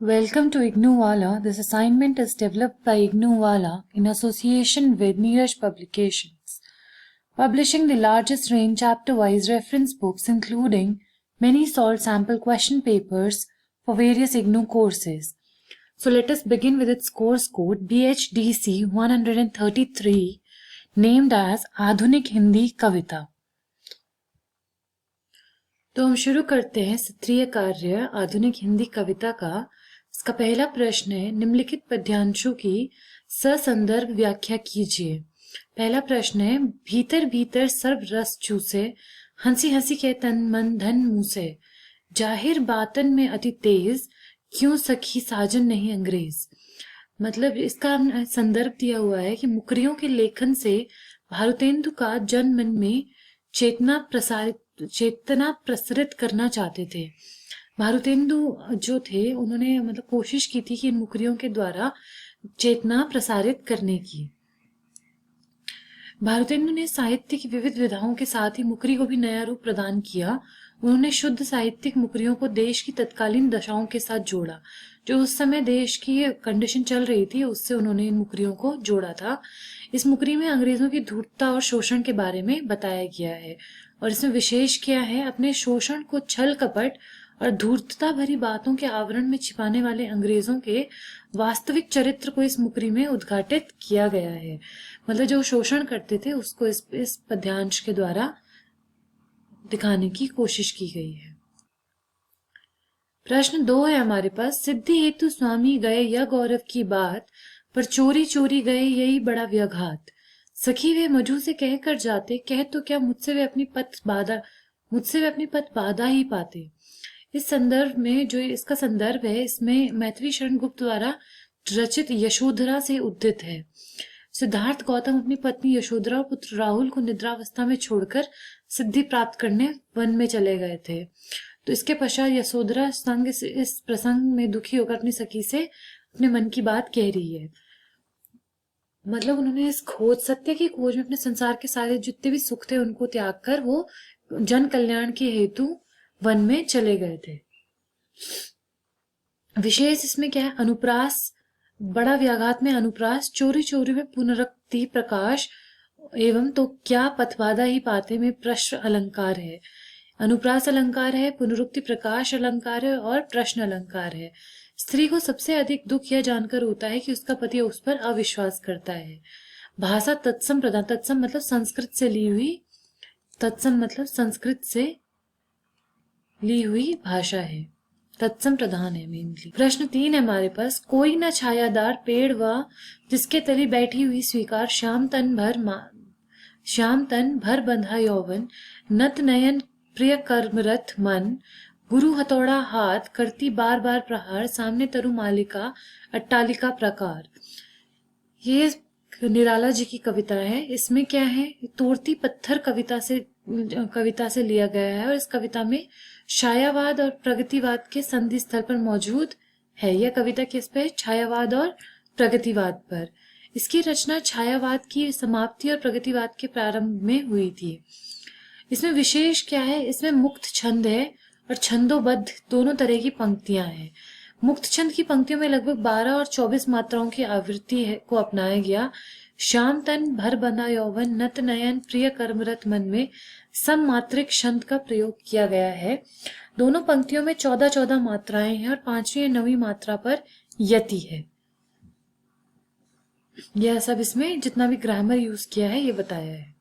Welcome to Ignoovala. This assignment is developed by Ignoovala in association with Neeraj Publications, publishing the largest range chapter-wise reference books including many salt sample question papers for various IGNOU courses. So let us begin with its course code BHDC 133 named as आधुनिक हिंदी कविता। तो हम शुरू करते हैं सत्रीय कार्य आधुनिक हिंदी कविता का। इसका पहला प्रश्न है, निम्नलिखित पद्यांशों की ससंदर्भ व्याख्या कीजिए। पहला प्रश्न है, भीतर भीतर सर्व रस चूसे, हंसी हंसी के तन मन धन मूसे, जाहिर बातन में अति तेज, क्यों सखी साजन नहीं अंग्रेज। मतलब इसका संदर्भ दिया हुआ है कि मुकरियों के लेखन से भारतेंदु का जन मन में चेतना प्रसरित करना चाहते थे। भारतेंदु जो थे उन्होंने मतलब कोशिश की थी कि इन मुकरियों के द्वारा चेतना प्रसारित करने की। भारतेंदु ने साहित्य की विविध विधाओं के साथ ही मुकरी को भी नया रूप प्रदान किया। उन्होंने शुद्ध साहित्यिक मुकरियों को देश की तत्कालीन दशाओं के साथ जोड़ा। जो उस समय देश की कंडीशन चल रही थी उससे उन्होंने इन मुकरियों को जोड़ा था। इस मुकरी में अंग्रेजों की धूर्तता और शोषण के बारे में बताया गया है और इसमें विशेष क्या है, अपने शोषण को छल कपट और धूर्तता भरी बातों के आवरण में छिपाने वाले अंग्रेजों के वास्तविक चरित्र को इस मुकरी में उद्घाटित किया गया है। मतलब जो शोषण करते थे उसको इस पद्यांश के द्वारा दिखाने की कोशिश की गई है। प्रश्न 2 है हमारे पास, सिद्धि हेतु स्वामी गए यह गौरव की बात, पर चोरी चोरी गए यही बड़ा व्यघात। सखी वे मजू से कह कर जाते, कह तो क्या मुझसे वे अपनी पथ बाधा ही पाते। इस संदर्भ में जो इसका संदर्भ है इसमें मैथिली शरण गुप्त द्वारा रचित यशोधरा से उद्धृत है। सिद्धार्थ गौतम अपनी पत्नी यशोधरा और पुत्र राहुल को निद्रावस्था में छोड़कर सिद्धि प्राप्त करने वन में चले गए थे। तो इसके पश्चात यशोधरा इस प्रसंग में दुखी होकर अपनी सखी से अपने मन की बात कह रही है। मतलब उन्होंने इस सत्य की खोज में अपने संसार के सारे जितने भी सुख थे उनको त्याग कर वो जन कल्याण के हेतु वन में चले गए थे। विशेष इसमें क्या है, अनुप्रास, बड़ा व्याघात में अनुप्रास, चोरी चोरी में पुनरुक्ति प्रकाश एवं तो क्या पथबाधा ही पाते में प्रश्न अलंकार है। अनुप्रास अलंकार है, पुनरुक्ति प्रकाश अलंकार है और प्रश्न अलंकार है। स्त्री को सबसे अधिक दुख यह जानकर होता है कि उसका पति उस पर अविश्वास करता है। भाषा तत्सम प्रधान, तत्सम मतलब संस्कृत से ली हुई, तत्सम मतलब संस्कृत से ली हुई भाषा है, तत्सम प्रधान है मेनली। प्रश्न 3 है हमारे पास, कोई न छायादार पेड़ व जिसके तले बैठी हुई स्वीकार, श्याम तन भर बंधा यौवन, नत नयन प्रिय कर्मरत मन, गुरु हथौड़ा हाथ करती बार बार प्रहार, सामने तरु मालिका अट्टालिका प्रकार। ये निराला जी की कविता है। इसमें क्या है, तोड़ती पत्थर कविता से लिया गया है और इस कविता में छायावाद और प्रगतिवाद के संधि स्थल पर मौजूद है। यह कविता किस पे, छायावाद और प्रगतिवाद पर। इसकी रचना छायावाद की समाप्ति और प्रगतिवाद के प्रारंभ में हुई थी। इसमें विशेष क्या है, इसमें मुक्त छंद है और छंदोबद्ध दोनों तरह की पंक्तियां हैं। मुक्त छंद की पंक्तियों में लगभग 12 और 24 मात्राओं की आवृत्ति को अपनाया गया। श्याम तन भर बंधा यौवन, नत नयन प्रिय कर्मरत मन में सम मात्रिक छंद का प्रयोग किया गया है। दोनों पंक्तियों में 14-14 मात्राएं हैं और 5वीं और 9वीं मात्रा पर यति है। यह सब इसमें जितना भी ग्रामर यूज किया है ये बताया है।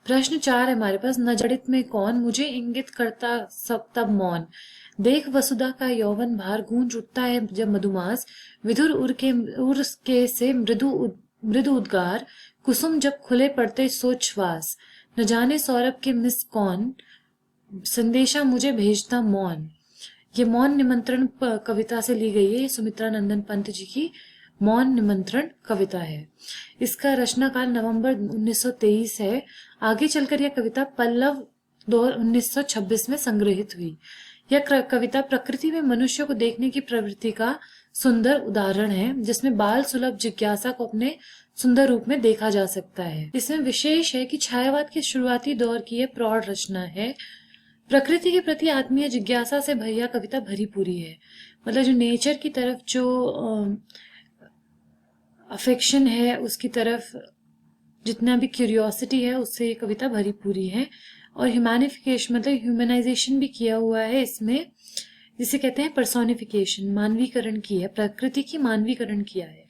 प्रश्न 4 है हमारे पास, न जड़ित में कौन मुझे इंगित करता सब तब मौन, देख वसुधा का यौवन भार गूंज उठता है जब मधुमास, विधुर उर के से मृदु उद्गार, कुसुम जब खुले पड़ते सोचवास, न जाने सौरभ के मिस कौन, संदेशा मुझे भेजता मौन। ये मौन निमंत्रण कविता से ली गई है। सुमित्रा नंदन पंत जी की मौन निमंत्रण कविता है। इसका रचना काल नवंबर 1923 है। आगे चलकर यह कविता पल्लव 1926 में संग्रहित हुई। यह कविता प्रकृति में मनुष्य को देखने की प्रवृत्ति का सुंदर उदाहरण है, जिसमें बाल सुलभ जिज्ञासा को अपने सुंदर रूप में देखा जा सकता है। इसमें विशेष है कि छायावाद के शुरुआती दौर की यह प्रौढ़ रचना है। प्रकृति के प्रति आत्मीय जिज्ञासा से भैया कविता भरी पूरी है। मतलब जो नेचर की तरफ जो अफेक्शन है, उसकी तरफ जितना भी क्यूरियोसिटी है, उससे ये कविता भरी पूरी है। और ह्यूमैनिफिकेशन मतलब ह्यूमनाइजेशन भी किया हुआ है इसमें, जिसे कहते हैं पर्सोनिफिकेशन, मानवीकरण की है, प्रकृति की मानवीकरण किया है।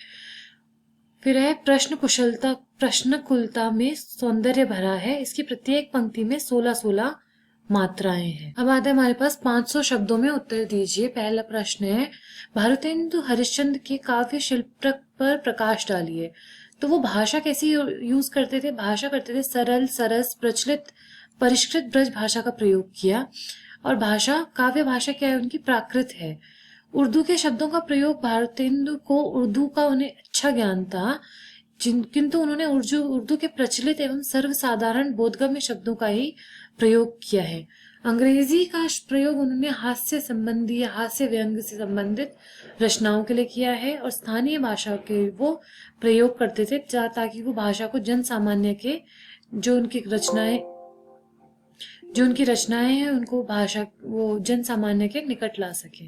फिर है प्रश्नकुलता में सौंदर्य भरा है। इसकी प्रत्येक पंक्ति में 16-16 मात्राएं हैं। अब आता है हमारे पास 500 शब्दों में उत्तर दीजिए। पहला प्रश्न है, भारतेंदु हरिश्चंद्र के काव्य शिल्प पर प्रकाश डालिए। तो वो भाषा कैसी यूज करते थे? भाषा करते थे सरल, सरस, प्रचलित, परिष्कृत ब्रज भाषा का प्रयोग किया। और भाषा, काव्य भाषा क्या है उनकी? प्राकृत है। उर्दू के शब्दों का प्रयोग, भारतेंदु को उर्दू का उन्हें अच्छा ज्ञान था, किंतु उन्होंने उर्दू के प्रचलित एवं सर्वसाधारण बोधगम्य शब्दों का ही प्रयोग किया है। अंग्रेजी का प्रयोग उन्होंने हास्य संबंधी या हास्य व्यंग से संबंधित रचनाओं के लिए किया है। और स्थानीय भाषा के वो प्रयोग करते थे ताकि वो भाषा को जन सामान्य के जो उनकी रचनाएं हैं उनको भाषा वो जन सामान्य के निकट ला सके।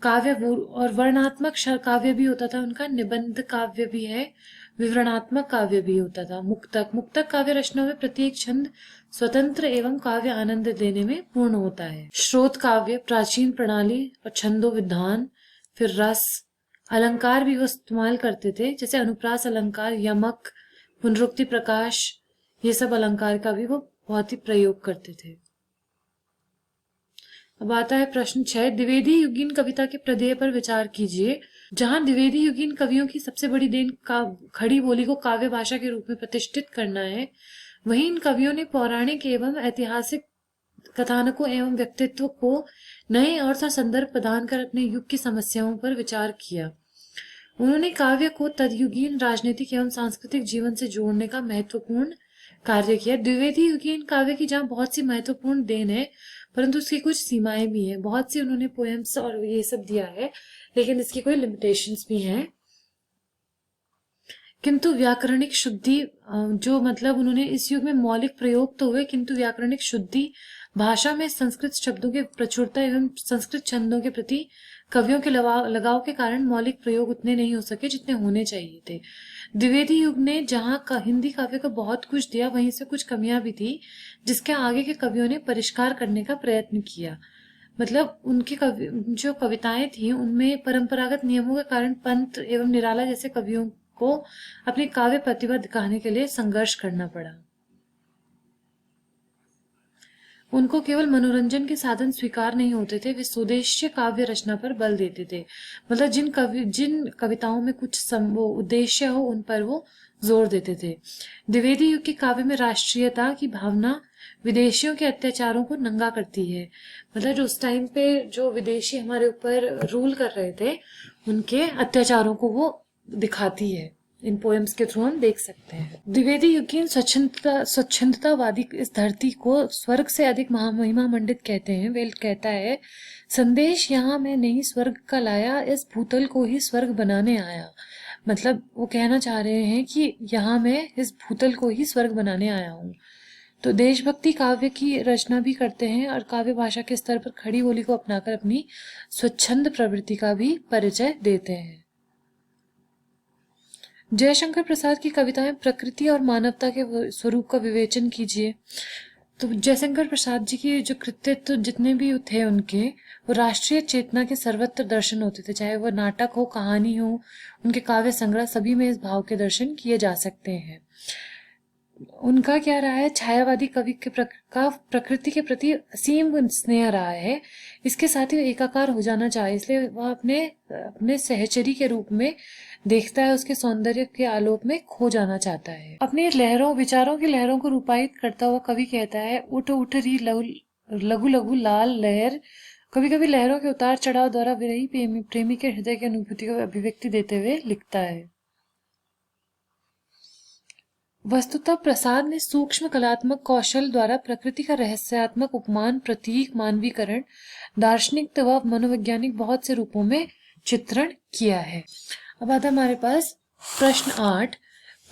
काव्य और वर्णात्मक काव्य भी होता था उनका, निबंध काव्य भी है, विवरणात्मक काव्य भी होता था। मुक्तक काव्य रचनाओं में प्रत्येक छंद स्वतंत्र एवं काव्य आनंद देने में पूर्ण होता है। श्रोत काव्य, प्राचीन प्रणाली और छंदो विधान, फिर रस, अलंकार भी वो इस्तेमाल करते थे, जैसे अनुप्रास अलंकार, यमक, पुनरुक्ति प्रकाश, ये सब अलंकार का भी वो बहुत ही प्रयोग करते थे। अब आता है प्रश्न 6, द्विवेदी युगीन कविता के प्रदेय पर विचार कीजिए। जहां द्विवेदी युगीन कवियों की सबसे बड़ी देन खड़ी बोली को काव्य भाषा के रूप में प्रतिष्ठित करना है, वहीं इन कवियों ने पौराणिक एवं ऐतिहासिक कथानकों एवं व्यक्तित्व को नए अर्थ और संदर्भ प्रदान कर अपने युग की समस्याओं पर विचार किया। उन्होंने काव्य को तदयुगीन राजनीतिक एवं सांस्कृतिक जीवन से जोड़ने का महत्वपूर्ण कार्य किया। द्विवेदी युगीन काव्य की जहाँ बहुत सी महत्वपूर्ण देन है, परंतु उसकी कुछ सीमाएं भी हैं। बहुत सी उन्होंने पोएम्स और ये सब दिया है, लेकिन इसकी कोई लिमिटेशंस भी हैं। किंतु व्याकरणिक शुद्धि जो मतलब उन्होंने इस युग में मौलिक प्रयोग तो हुए, किंतु व्याकरणिक शुद्धि, भाषा में संस्कृत शब्दों के प्रचुरता एवं संस्कृत छंदों के प्रति कवियों के लगाव के कारण मौलिक प्रयोग उतने नहीं हो सके जितने होने चाहिए थे। द्विवेदी युग ने जहाँ हिंदी काव्य को बहुत कुछ दिया, वहीं से कुछ कमियां भी थी जिसके आगे के कवियों ने परिष्कार करने का प्रयत्न किया। मतलब उनकी जो कविताएं थी उनमें परंपरागत नियमों के कारण पंत एवं निराला जैसे कवियों को अपनी काव्य प्रतिभा दिखाने के लिए संघर्ष करना पड़ा। उनको केवल मनोरंजन के साधन स्वीकार नहीं होते थे, वे स्वदेशीय काव्य रचना पर बल देते थे। मतलब जिन कविताओं में कुछ उद्देश्य हो उन पर वो जोर देते थे। द्विवेदी युग के काव्य में राष्ट्रीयता की भावना विदेशियों के अत्याचारों को नंगा करती है। मतलब जो उस टाइम पे जो विदेशी हमारे ऊपर रूल कर रहे थे उनके अत्याचारों को वो दिखाती है। इन पोएम्स के थ्रू हम देख सकते हैं। द्विवेदी युगीन स्वच्छंदतावादी इस धरती को स्वर्ग से अधिक महिमा मंडित कहते हैं। वेल कहता है, संदेश यहाँ मैं नहीं स्वर्ग का लाया, इस भूतल को ही स्वर्ग बनाने आया। मतलब वो कहना चाह रहे हैं कि यहाँ मैं इस भूतल को ही स्वर्ग बनाने आया हूँ। तो देशभक्ति काव्य की रचना भी करते हैं और काव्य भाषा के स्तर पर खड़ी बोली को अपनाकर अपनी स्वच्छंद प्रवृत्ति का भी परिचय देते हैं। जयशंकर प्रसाद की कविताएं प्रकृति और मानवता के स्वरूप का विवेचन कीजिए। तो जयशंकर प्रसाद जी की जो कृतित्व जितने भी थे उनके, वो राष्ट्रीय चेतना के सर्वत्र दर्शन होते थे। चाहे वो नाटक हो, कहानी हो, उनके काव्य संग्रह, सभी में इस भाव के दर्शन किए जा सकते हैं। उनका क्या रहा है, छायावादी कवि के प्रकृति के प्रति असीम स्नेह रहा है। इसके साथ ही एकाकार हो जाना चाहे, इसलिए वह अपने सहचरी के रूप में देखता है, उसके सौंदर्य के आलोक में खो जाना चाहता है। अपने विचारों की लहरों को रूपायित करता हुआ कवि कहता है, उठ उठ रही लघु लघु लाल लहर। कभी कभी लहरों के उतार चढ़ाव द्वारा विरही प्रेमी के हृदय की अनुभूति को अभिव्यक्ति देते हुए लिखता है। वस्तुतः प्रसाद ने सूक्ष्म कलात्मक कौशल द्वारा प्रकृति का रहस्यात्मक उपमान, प्रतीक, मानवीकरण, दार्शनिक व मनोवैज्ञानिक बहुत से रूपों में चित्रण किया है। अब आता हमारे पास प्रश्न 8,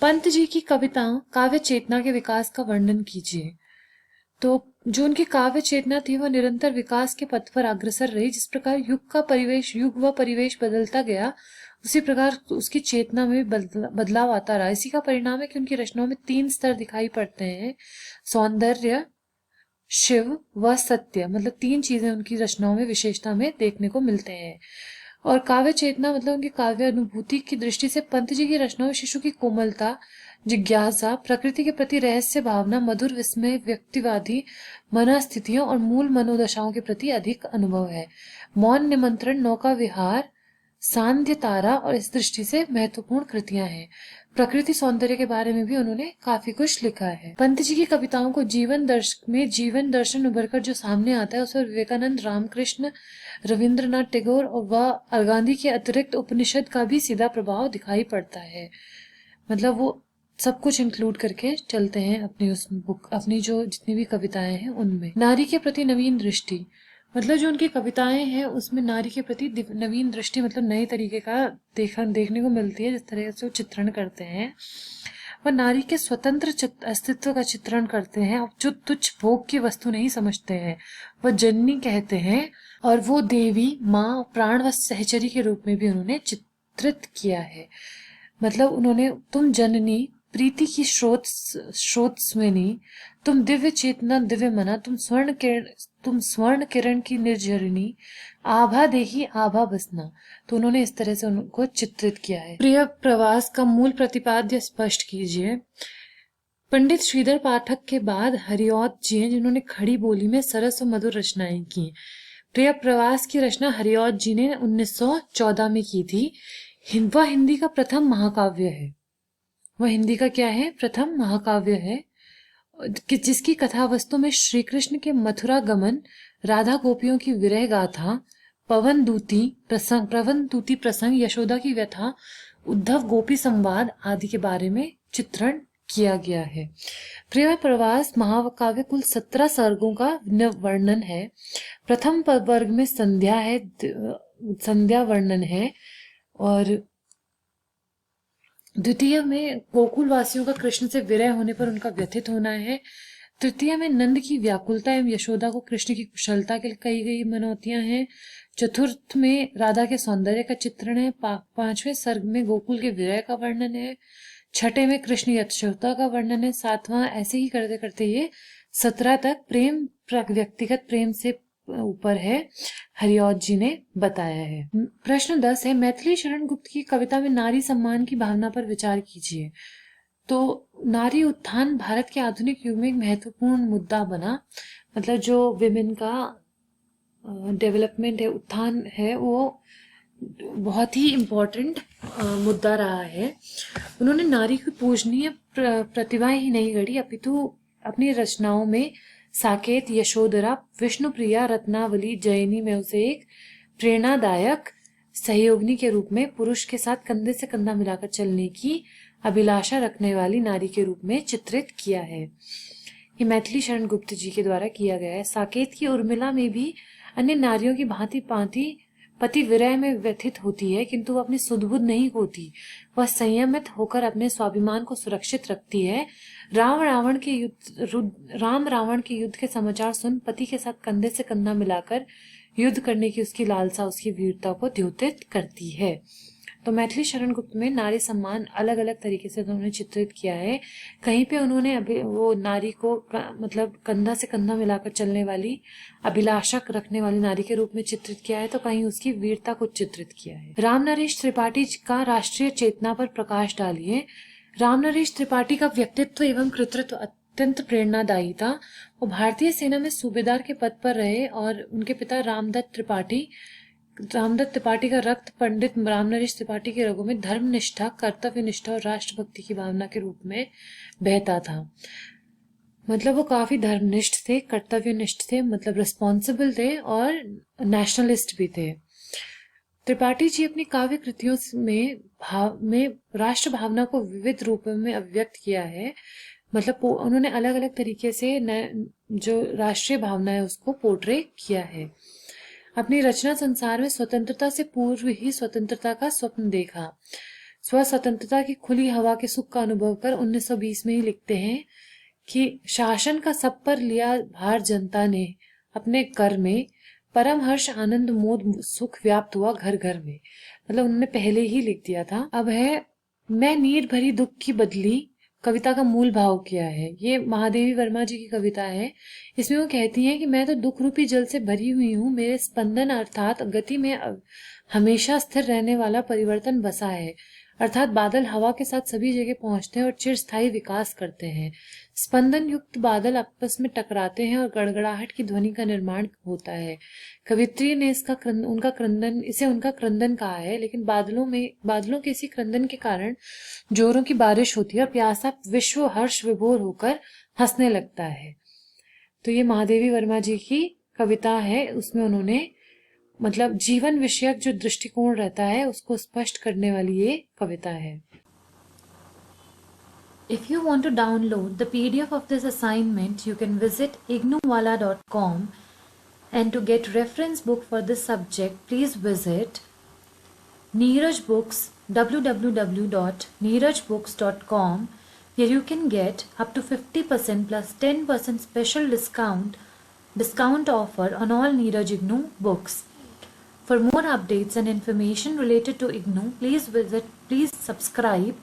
पंत जी की कविताओं काव्य चेतना के विकास का वर्णन कीजिए। तो जो उनकी काव्य चेतना थी वह निरंतर विकास के पथ पर अग्रसर रही। जिस प्रकार युग व परिवेश बदलता गया, उसी प्रकार उसकी चेतना में बदलाव आता रहा। इसी का परिणाम है कि उनकी रचनाओं में 3 स्तर दिखाई पड़ते हैं: सौंदर्य, शिव व सत्य। मतलब 3 चीजें उनकी रचनाओं में विशेषता में देखने को मिलते हैं। और काव्य चेतना मतलब उनकी काव्य अनुभूति की दृष्टि से पंत जी की रचनाओं में शिशु की कोमलता, जिज्ञासा, प्रकृति के प्रति रहस्य भावना, मधुर विस्मय, व्यक्तिवादी मनस्थितियों और मूल मनोदशाओं के प्रति अधिक अनुभव है। मौन निमंत्रण, नौका विहार, सांध्य तारा और इस दृष्टि से महत्वपूर्ण कृतियां हैं। प्रकृति सौंदर्य के बारे में भी उन्होंने काफी कुछ लिखा है। पंत जी की कविताओं को जीवन दर्शन उभर कर जो सामने आता है, उस पर विवेकानंद, रामकृष्ण, रविंद्रनाथ टैगोर और व गांधी के अतिरिक्त उपनिषद का भी सीधा प्रभाव दिखाई पड़ता है। मतलब वो सब कुछ इंक्लूड करके चलते हैं अपनी उस बुक, अपनी जो जितनी भी कविताएं हैं उनमें। नारी के प्रति नवीन दृष्टि, मतलब जो उनकी कविताएं हैं उसमें नारी के प्रति नवीन दृष्टि, मतलब नए तरीके का देखने को मिलती है। जिस तरह से वो चित्रण करते हैं, वह नारी के स्वतंत्र अस्तित्व का चित्रण करते हैं। और जो तुच्छ भोग की वस्तु नहीं समझते हैं, वह जननी कहते हैं। और वो देवी, माँ, प्राण व सहचरी के रूप में भी उन्होंने चित्रित किया है। मतलब उन्होंने, तुम जननी, प्रीति की स्रोत स्विनी, तुम दिव्य चेतना, दिव्य मना, तुम स्वर्ण किरण की निर्झरिणी, आभा देही आभा बसना। तो उन्होंने इस तरह से उनको चित्रित किया है। प्रिय प्रवास का मूल प्रतिपाद्य स्पष्ट कीजिए। पंडित श्रीधर पाठक के बाद हरिऔध जी हैं जिन्होंने खड़ी बोली में सरस और मधुर रचनाएं की। प्रिय प्रवास की रचना हरिऔध जी ने 1914 में की थी। वह हिंदी का प्रथम महाकाव्य है। वह हिंदी का क्या है? प्रथम महाकाव्य है, जिसकी कथा वस्तु में श्री कृष्ण के मथुरा गमन, राधा गोपियों की विरह गाथा, पवन दूती प्रसंग, यशोदा की व्यथा, उद्धव गोपी संवाद आदि के बारे में चित्रण किया गया है। प्रिय प्रवास महाकाव्य कुल 17 सर्गों का वर्णन है। प्रथम वर्ग में संध्या वर्णन है, और द्वितीय में गोकुल वासियों का कृष्ण से विरह होने पर उनका व्यथित होना है। तृतीय में नंद की व्याकुलता एवं यशोदा को कृष्ण की कुशलता के लिए कही गई मनौतियां हैं। चतुर्थ में राधा के सौंदर्य का चित्रण है। 5वें सर्ग में गोकुल के विरह का वर्णन है। 6ठे में कृष्ण यशोदा का वर्णन है। 7वां, ऐसे ही करते करते ये 17 तक प्रेम, व्यक्तिगत प्रेम से ऊपर है, हरिऔध जी ने बताया है। प्रश्न 10 है, मैथिली शरण गुप्त की कविता में नारी सम्मान की भावना पर विचार कीजिए। तो नारी उत्थान भारत के आधुनिक युग में एक महत्वपूर्ण मुद्दा बना। मतलब जो विमेन का डेवलपमेंट है, उत्थान है, वो बहुत ही इम्पोर्टेंट मुद्दा रहा है। उन्होंने नारी की पूजनीय प्रतिभा ही नहीं गढ़ी, अपितु अपनी रचनाओं में साकेत, यशोधरा, विष्णुप्रिया, रत्नावली, जयनी में उसे एक प्रेरणादायक सहयोगिनी के रूप में, पुरुष के साथ कंधे से कंधा मिलाकर चलने की अभिलाषा रखने वाली नारी के रूप में चित्रित किया है। ये मैथिली शरण गुप्त जी के द्वारा किया गया है। साकेत की उर्मिला में भी अन्य नारियों की भांति भांति पति विरह में व्यथित होती है, किंतु वह अपनी सुध-बुध नहीं होती। वह संयमित होकर अपने स्वाभिमान को सुरक्षित रखती है। राम रावण के युद्ध के समाचार सुन पति के साथ कंधे से कंधा मिलाकर युद्ध करने की उसकी लालसा उसकी वीरता को द्योतित करती है। तो मैथिली शरण गुप्त में नारी सम्मान अलग अलग तरीके से उन्होंने चित्रित किया है। कहीं पे उन्होंने वो नारी को मतलब कंधा से कंधा मिलाकर चलने वाली, अभिलाषा रखने वाली नारी के रूप में चित्रित किया है, तो कहीं उसकी वीरता को चित्रित किया है। राम नरेश त्रिपाठी का राष्ट्रीय चेतना पर प्रकाश डालिए। राम नरेश त्रिपाठी का व्यक्तित्व एवं कृतित्व अत्यंत प्रेरणादायी था। वो भारतीय सेना में सूबेदार के पद पर रहे और उनके पिता रामदत्त त्रिपाठी का रक्त पंडित रामनरेश त्रिपाठी के रगों में धर्मनिष्ठा, कर्तव्य निष्ठा और राष्ट्रभक्ति की भावना के रूप में बहता था। मतलब वो काफी धर्मनिष्ठ थे, कर्तव्यनिष्ठ थे, मतलब रिस्पॉन्सिबल थे और नेशनलिस्ट भी थे। त्रिपाठी जी अपनी काव्य कृतियों में राष्ट्र भावना को विविध रूपों में अभिव्यक्त किया है। मतलब उन्होंने अलग अलग तरीके से जो राष्ट्रीय भावना है उसको पोर्ट्रे किया है। अपनी रचना संसार में स्वतंत्रता से पूर्व ही स्वतंत्रता का स्वप्न देखा। स्वतंत्रता की खुली हवा के सुख का अनुभव कर 1920 में ही लिखते हैं कि शासन का सब पर लिया भार जनता ने अपने कर में, परम हर्ष आनंद मोद सुख व्याप्त हुआ घर घर में। मतलब उन्होंने पहले ही लिख दिया था। अब है मैं नीर भरी दुख की बदली, कविता का मूल भाव क्या है। ये महादेवी वर्मा जी की कविता है। इसमें वो कहती हैं कि मैं तो दुख रूपी जल से भरी हुई हूँ, मेरे स्पंदन अर्थात गति में हमेशा स्थिर रहने वाला परिवर्तन बसा है। अर्थात बादल हवा के साथ सभी जगह पहुंचते हैं और चिरस्थायी विकास करते हैं। स्पंदन युक्त बादल आपस में टकराते हैं और गड़गड़ाहट की ध्वनि का निर्माण होता है। कवित्री ने उनका क्रंदन कहा है, लेकिन बादलों के इसी क्रंदन के कारण जोरों की बारिश होती है और प्यासा विश्व हर्ष विभोर होकर हंसने लगता है। तो ये महादेवी वर्मा जी की कविता है। उसमें उन्होंने मतलब जीवन विषयक जो दृष्टिकोण रहता है उसको स्पष्ट करने वाली ये कविता है। If you want to download the PDF of this assignment, you can visit ignowala.com, and to get reference book for this subject, please visit Neeraj Books, www.neerajbooks.com, where you can get up to 50% plus 10% special discount offer on all Neeraj IGNOU books. For more updates and information related to IGNOU, please subscribe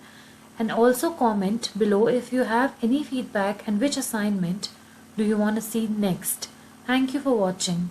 and also comment below if you have any feedback and which assignment do you want to see next. Thank you for watching.